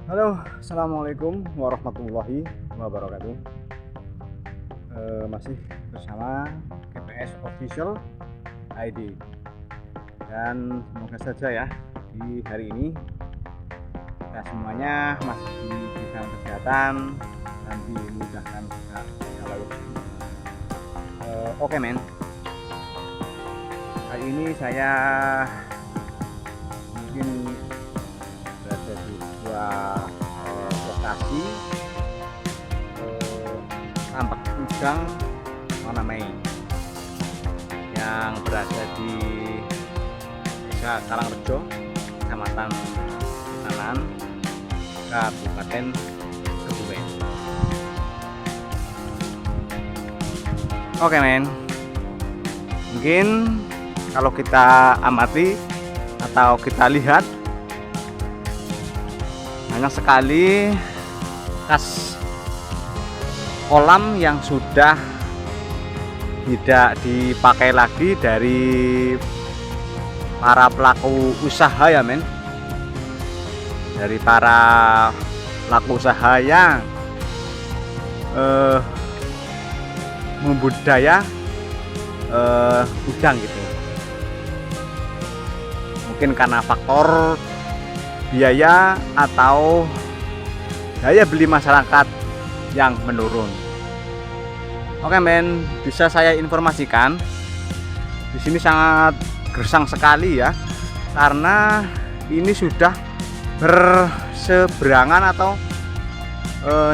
Halo, assalamualaikum warahmatullahi wabarakatuh. Masih bersama GPS Official ID, dan semoga saja ya di hari ini kita semuanya masih diberikan kesehatan dan dimudahkan segala urusan. Oke men, kali ini saya mungkin berada di sebuah lokasi tambak udang Monamai yang berada di Desa Karangrejo, Kecamatan Tanan, Kabupaten Kebumen. Oke men, mungkin kalau kita amati atau kita lihat, banyak sekali kas kolam yang sudah tidak dipakai lagi dari para pelaku usaha ya men, dari para pelaku usaha yang membudidaya udang gitu. Mungkin karena faktor biaya atau daya beli masyarakat yang menurun. Oke men, bisa saya informasikan di sini sangat gersang sekali ya, karena ini sudah berseberangan atau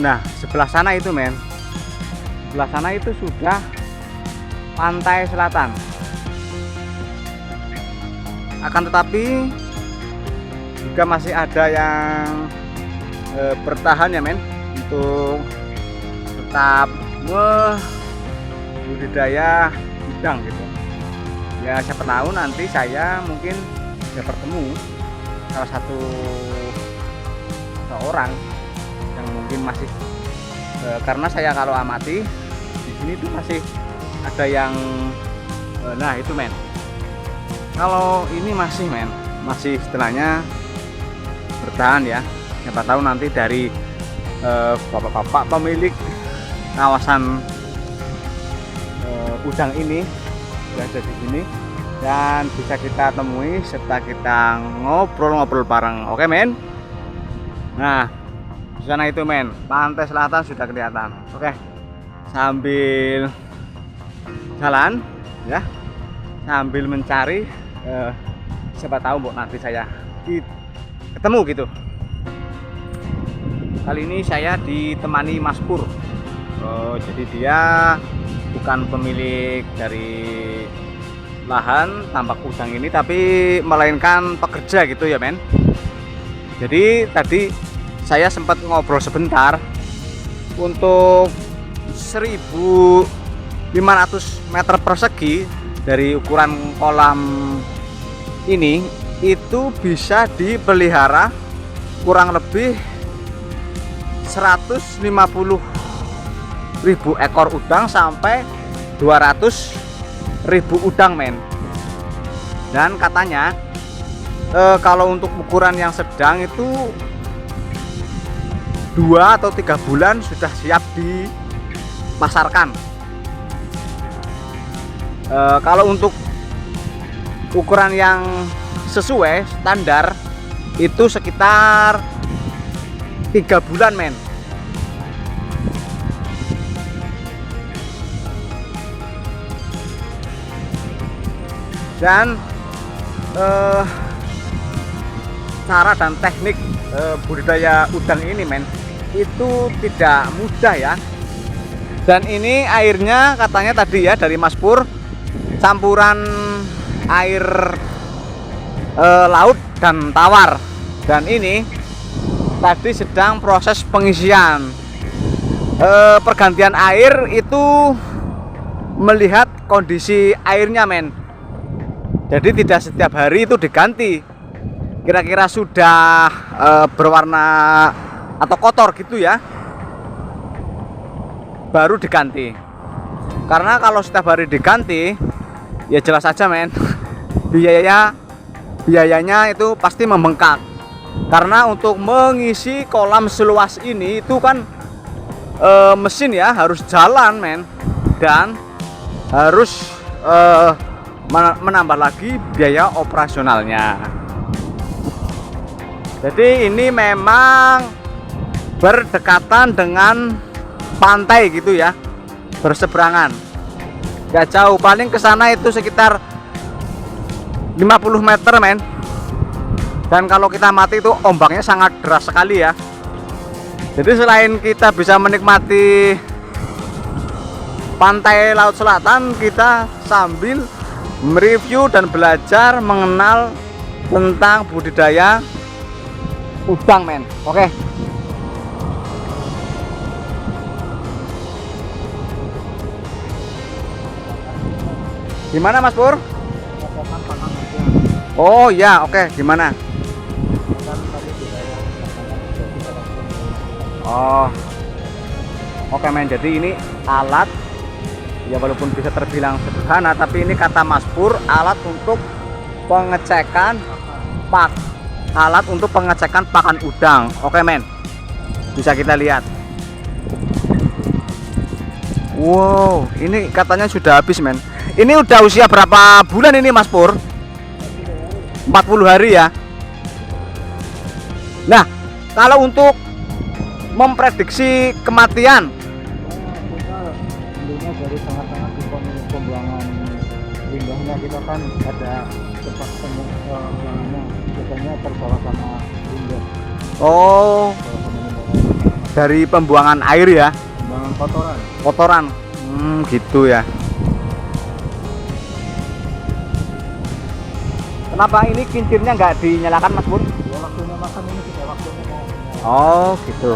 nah sebelah sana itu men, sebelah sana itu sudah pantai selatan. Akan tetapi juga masih ada yang bertahan ya men, untuk tetap budidaya udang gitu ya. Siapa tahu nanti saya mungkin bisa bertemu salah satu seorang yang mungkin masih karena saya kalau amati di sini tuh masih ada yang nah itu men, kalau ini masih men, masih istilahnya bertahan ya. Siapa tahu nanti dari bapak-bapak pemilik kawasan udang ini berada di sini dan bisa kita temui serta kita ngobrol-ngobrol bareng. Oke men. Nah di sana itu men, pantai selatan sudah kelihatan. Oke, sambil jalan ya, sambil mencari siapa tahu bu nanti saya ketemu gitu. Kali ini saya ditemani Mas Pur. Jadi dia bukan pemilik dari lahan tambak udang ini, tapi melainkan pekerja gitu ya men. Jadi tadi saya sempat ngobrol sebentar untuk 1.500 meter persegi dari ukuran kolam ini, itu bisa dipelihara kurang lebih 150.000 ekor udang sampai 200.000 udang men. Dan katanya kalau untuk ukuran yang sedang itu 2 atau 3 bulan sudah siap dipasarkan. Kalau untuk ukuran yang sesuai standar itu sekitar 3 bulan men. Dan cara dan teknik budidaya udang ini men, itu tidak mudah ya. Dan ini airnya katanya tadi ya dari Mas Pur campuran air laut dan tawar. Dan ini tadi sedang proses pengisian pergantian air itu, melihat kondisi airnya men. Jadi tidak setiap hari itu diganti, kira-kira sudah berwarna atau kotor gitu ya baru diganti. Karena kalau setiap hari diganti ya jelas saja men, biayanya itu pasti membengkak. Karena untuk mengisi kolam seluas ini itu kan mesin ya harus jalan men, dan harus menambah lagi biaya operasionalnya. Jadi ini memang berdekatan dengan pantai gitu ya, berseberangan. Gak jauh, paling ke sana itu sekitar 50 meter men. Dan kalau kita mati itu ombaknya sangat deras sekali ya. Jadi selain kita bisa menikmati pantai Laut Selatan, kita sambil mereview dan belajar mengenal tentang budidaya udang men. Oke. Gimana Mas Pur? Oh ya, oke. Gimana? Oh, oke men. Jadi ini alat ya, walaupun bisa terbilang sederhana, tapi ini kata Mas Pur alat untuk pengecekan pakan udang. Oke men, bisa kita lihat. Wow, ini katanya sudah habis men. Ini udah usia berapa bulan ini Mas Pur? 40 hari ya. Nah, kalau untuk memprediksi kematian, tentunya dari sangat-sangat di pembuangan limbahnya kita kan ada tempat pembuangannya, biasanya terbawa sama limbah. oh, dari pembuangan air ya, Pembuangan kotoran. kotoran. Gitu ya. Kenapa ini kincirnya nggak dinyalakan Mas Pur? Ya waktunya makan ini sudah waktunya mau. Oh gitu.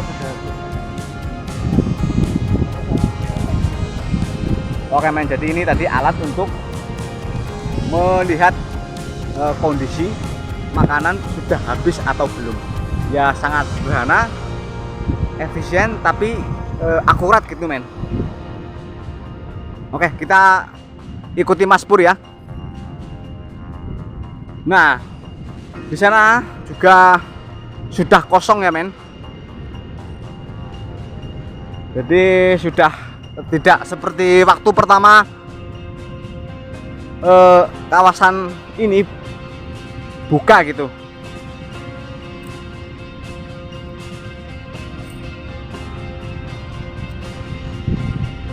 Oke men, jadi ini tadi alat untuk melihat kondisi makanan sudah habis atau belum. Ya sangat sederhana, efisien, tapi akurat gitu men. Oke, kita ikuti Mas Pur ya. Nah, di sana juga sudah kosong ya men. Jadi sudah tidak seperti waktu pertama kawasan ini buka gitu.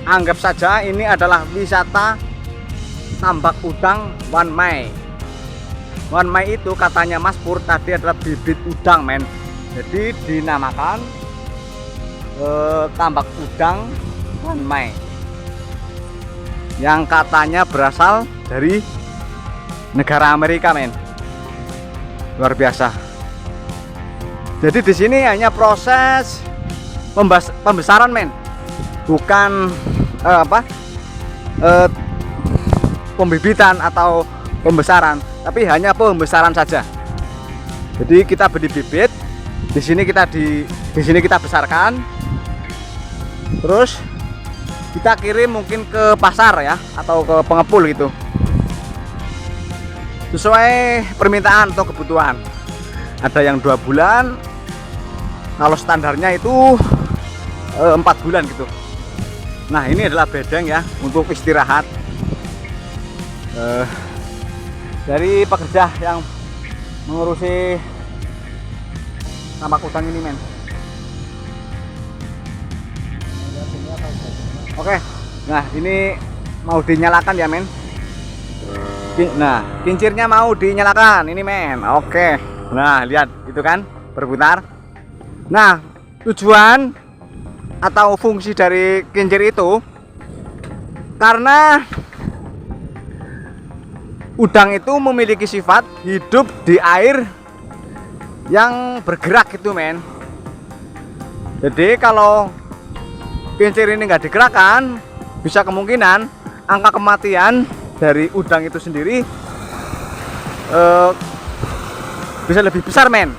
Anggap saja ini adalah wisata tambak udang One Mai. One Mai itu katanya Mas Pur tadi adalah bibit udang men. Jadi dinamakan tambak udang One Mai, yang katanya berasal dari negara Amerika men. Luar biasa. Jadi di sini hanya proses pembesaran men, bukan pembibitan atau pembesaran, tapi hanya pembesaran saja. Jadi kita beli bibit, di sini kita besarkan, terus kita kirim mungkin ke pasar ya, atau ke pengepul gitu, sesuai permintaan atau kebutuhan. Ada yang 2 bulan, kalau standarnya itu 4 bulan gitu. Nah ini adalah bedeng ya untuk istirahat dari pekerja yang mengurusi tambak udang ini men. Oke, nah ini mau dinyalakan ya men. Nah kincirnya mau dinyalakan ini men. Oke, nah lihat itu kan berputar. Nah tujuan atau fungsi dari kincir itu, karena udang itu memiliki sifat hidup di air yang bergerak gitu men. Jadi kalau kincir ini nggak digerakkan, bisa kemungkinan angka kematian dari udang itu sendiri bisa lebih besar men.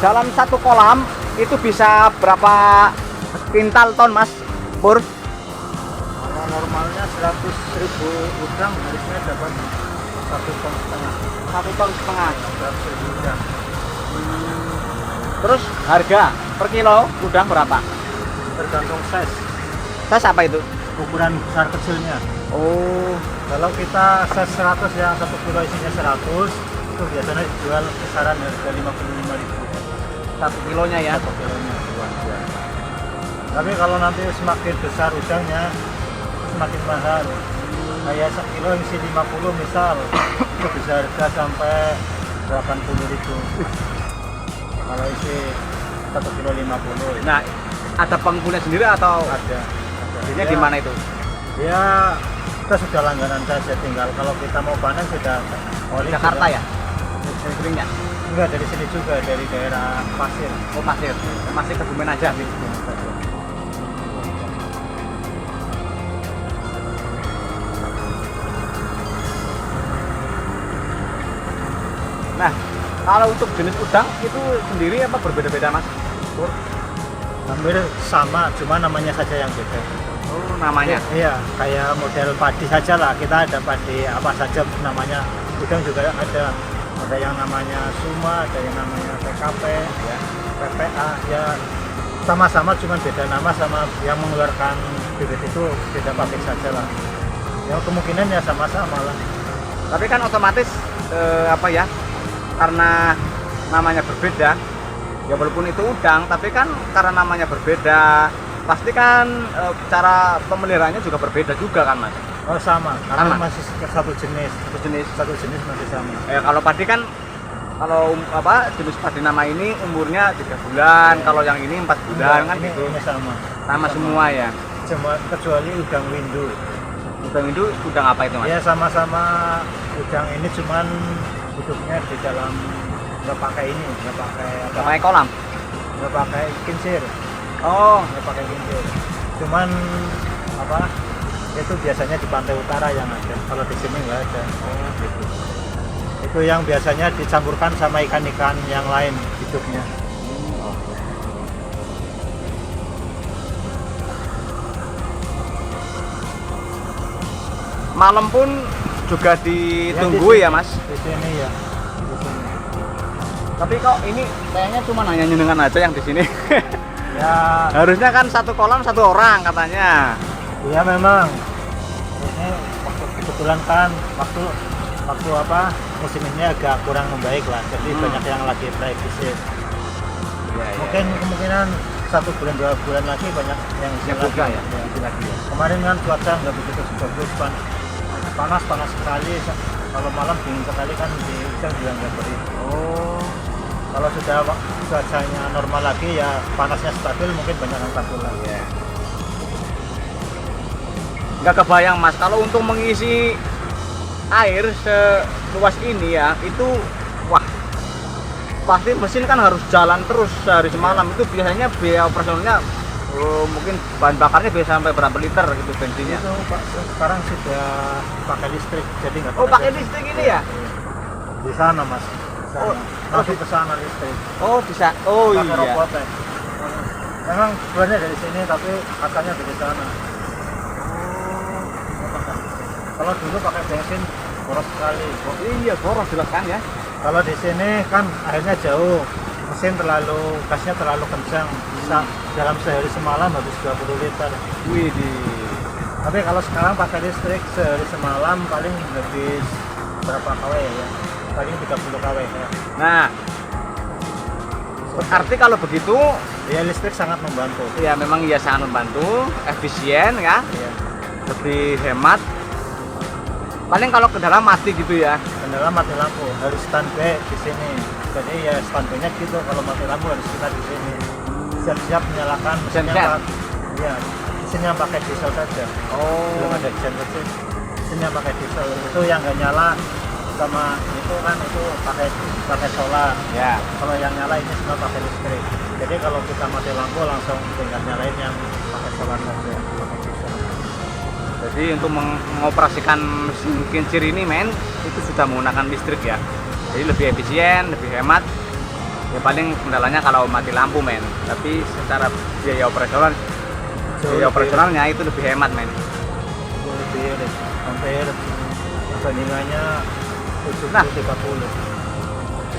jalan satu kolam itu bisa berapa kintal ton Mas Pur? Kalau normalnya 100.000 udang harusnya dapat 1,5 ton. 1,5 ton. 100.000 udang. Terus harga per kilo udang berapa? Tergantung size, Size apa itu? ukuran besar kecilnya. Oh, Kalau kita size 100 yang 1 kilo isinya 100, itu biasanya dijual kisaran harga 55.000 1 kilonya ya. 1 kilonya jual. Tapi kalau nanti semakin besar udangnya semakin mahal. Kayak sekilo isi 50 misal, itu bisa harga sampai 80.000. Kalau isi 1 kilo 50. Nah, ada penggunanya sendiri atau Ada. belinya di mana itu? Ya, kita sudah langganan saja, tinggal kalau kita mau panen sudah oli Jakarta sudah. ya? Seringnya? Enggak, dari sini juga, dari daerah Pasir. Oh, Pasir. Masih Kebumen aja. Nah, kalau untuk jenis udang itu sendiri apa berbeda-beda Mas Pur? Hampir sama, cuma namanya saja yang beda. Oh, namanya. Iya, kayak model padi saja lah. Kita ada padi apa saja namanya. Udang juga ada. Ada yang namanya Suma, ada yang namanya PKP, Ya. PPA. Ya sama-sama, cuma beda nama sama yang mengeluarkan bibit itu beda pabrik saja lah. Ya kemungkinan ya sama-sama lah. Tapi kan otomatis apa ya? Karena namanya berbeda. Ya walaupun itu udang, tapi kan karena namanya berbeda, pasti kan cara pemeliharaannya juga berbeda juga kan Mas? Oh sama, karena Sama? masih satu jenis. Satu jenis. Masih sama. Kalau padi kan kalau jenis padi nama ini umurnya 3 bulan, kalau yang ini 4 bulan kan gitu. Ini sama. Sama semua ya. Cuma kecuali udang windu. Udang itu udang apa itu Mas? Ya sama-sama udang ini cuman hidupnya di dalam nggak pakai ini, nggak pakai apa? Nggak pakai kolam. Nggak pakai kincir, Oh, nggak pakai kincir. Cuman apa? Itu biasanya di pantai utara yang ada. Kalau di sini nggak ada. Oh, gitu. Itu yang biasanya dicampurkan sama ikan-ikan yang lain hidupnya. malam pun juga ditunggu ya Mas. Di sini ya. Di sini. Tapi kok ini kayaknya cuma nanya nyunungan aja yang di sini. Ya, Harusnya kan satu kolam satu orang katanya. iya memang. Ini waktu kebetulan kan waktu apa musim ini agak kurang membaik lah. Jadi banyak yang lagi defisit. Iya, Mungkin kemungkinan 1 bulan 2 bulan lagi banyak yang Yang lagi. buka ya, lagi ya. Kemarin kan cuaca nggak begitu bagus, panas sekali. Kalau malam dingin sekali kan di hujan juga nggak beri. Oh, Kalau sudah cuacanya normal lagi ya panasnya stabil mungkin banyak yang tak pulang. iya. Nggak kebayang Mas, kalau untuk mengisi air seluas ini ya, itu wah, pasti mesin kan harus jalan terus sehari semalam. Itu biasanya biaya operasionalnya mungkin bahan bakarnya bisa sampai berapa liter gitu bensinnya. Itu Pak, sekarang sudah pakai listrik jadi nggak Oh, pakai listrik ini ya? di sana mas. Di sana. Oh, Masuk ke sana listrik. Oh, bisa. Oh Pakai iya. robotnya. Memang sebenarnya dari sini tapi katanya dari sana. Kalau dulu pakai bensin boros sekali. Oh, iya, boros jelas kan ya. Kalau di sini kan airnya jauh, mesin gasnya terlalu kencang, bisa dalam sehari semalam habis 20 liter. Wih, Tapi kalau sekarang pakai listrik sehari semalam paling habis berapa kW ya? Paling 30 kW ya. Nah, berarti kalau begitu Ya listrik sangat membantu. ya memang ya sangat membantu, efisien ya, Ya. lebih hemat. Paling kalau ke dalam mati gitu ya. Kendala mati lampu harus standby di sini. Jadi ya standby-nya gitu, kalau mati lampu harus kita di sini. Siap-siap menyalakan mesinnya. Siap-siap. Iya, mesinnya pakai diesel saja. Oh, Belum ada genset, mesinnya pakai diesel. Itu yang nggak nyala sama itu kan itu pakai solar. ya. Kalau yang nyala ini semua pakai listrik. Jadi kalau kita mati lampu langsung tinggal nyalain yang pakai solar saja, pakai diesel. Jadi untuk mengoperasikan mesin kincir ini men, itu sudah menggunakan listrik ya. Jadi lebih efisien, lebih hemat. Ya paling kendalanya kalau mati lampu men, tapi secara biaya operasionalnya itu lebih hemat men. lebih hampir perbandingannya 70-30.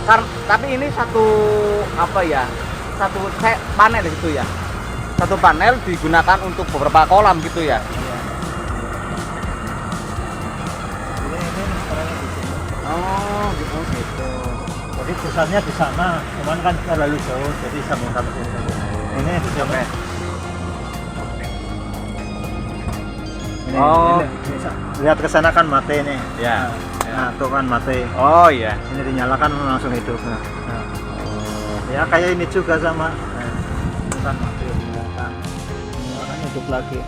Nah. Tapi ini satu apa ya, satu panel gitu ya, satu panel digunakan untuk beberapa kolam gitu ya. Iya. Ini sekarangnya di sini. Oh gitu. Jadi pusatnya di sana, cuman kan terlalu jauh, jadi sambung sama sini saja. Ini di sini. Oke. Ini, Oh. ini, lihat ke sana kan mati nih. Ya. Nah, tuh kan mati. Oh iya. Ini dinyalakan langsung hidup. Nah. Ya kayak ini juga sama. Nah, itu kan mati dinyalakan. Dinyalakan hidup lagi.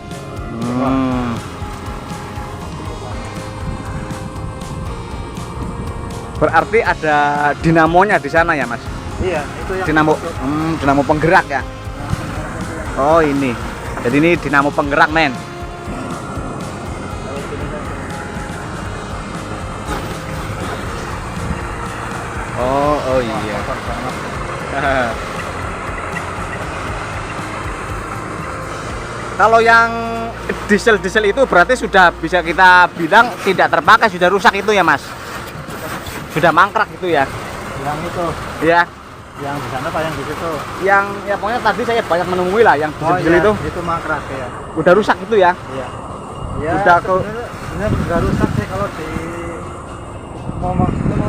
Berarti ada dinamonya di sana ya mas? Iya, itu yang Dinamo penggerak ya. Oh ini. Jadi ini dinamo penggerak men. Oh iya. Kalau yang diesel itu berarti sudah bisa kita bilang tidak terpakai, sudah rusak itu ya mas? Sudah mangkrak gitu ya? Yang itu, Ya. yang di sana apa yang di situ? Yang ya pokoknya tadi saya banyak menemui lah yang diesel iya, itu itu mangkrak ya. udah rusak gitu ya? Iya. Ya, Udah sebenarnya nggak rusak sih kalau di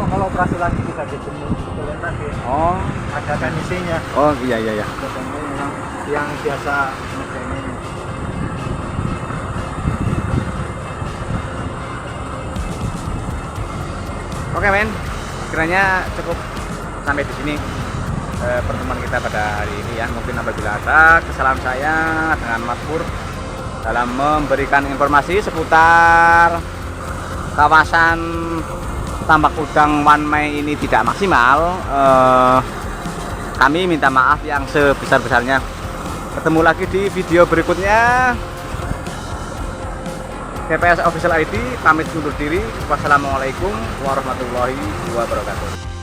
kalau operasi lagi kita dijemur kalian lagi. Oh. Ada teknisinya. Oh iya. Ada teknisinya yang biasa pakai ini. Oke men, kiranya cukup sampai di sini pertemuan kita pada hari ini ya. Mungkin apabila ada kesalahan saya dengan Mas Pur dalam memberikan informasi seputar kawasan tambak udang One Mei ini tidak maksimal, kami minta maaf yang sebesar-besarnya. Ketemu lagi di video berikutnya. GPS Official ID pamit undur diri. Wassalamualaikum warahmatullahi wabarakatuh.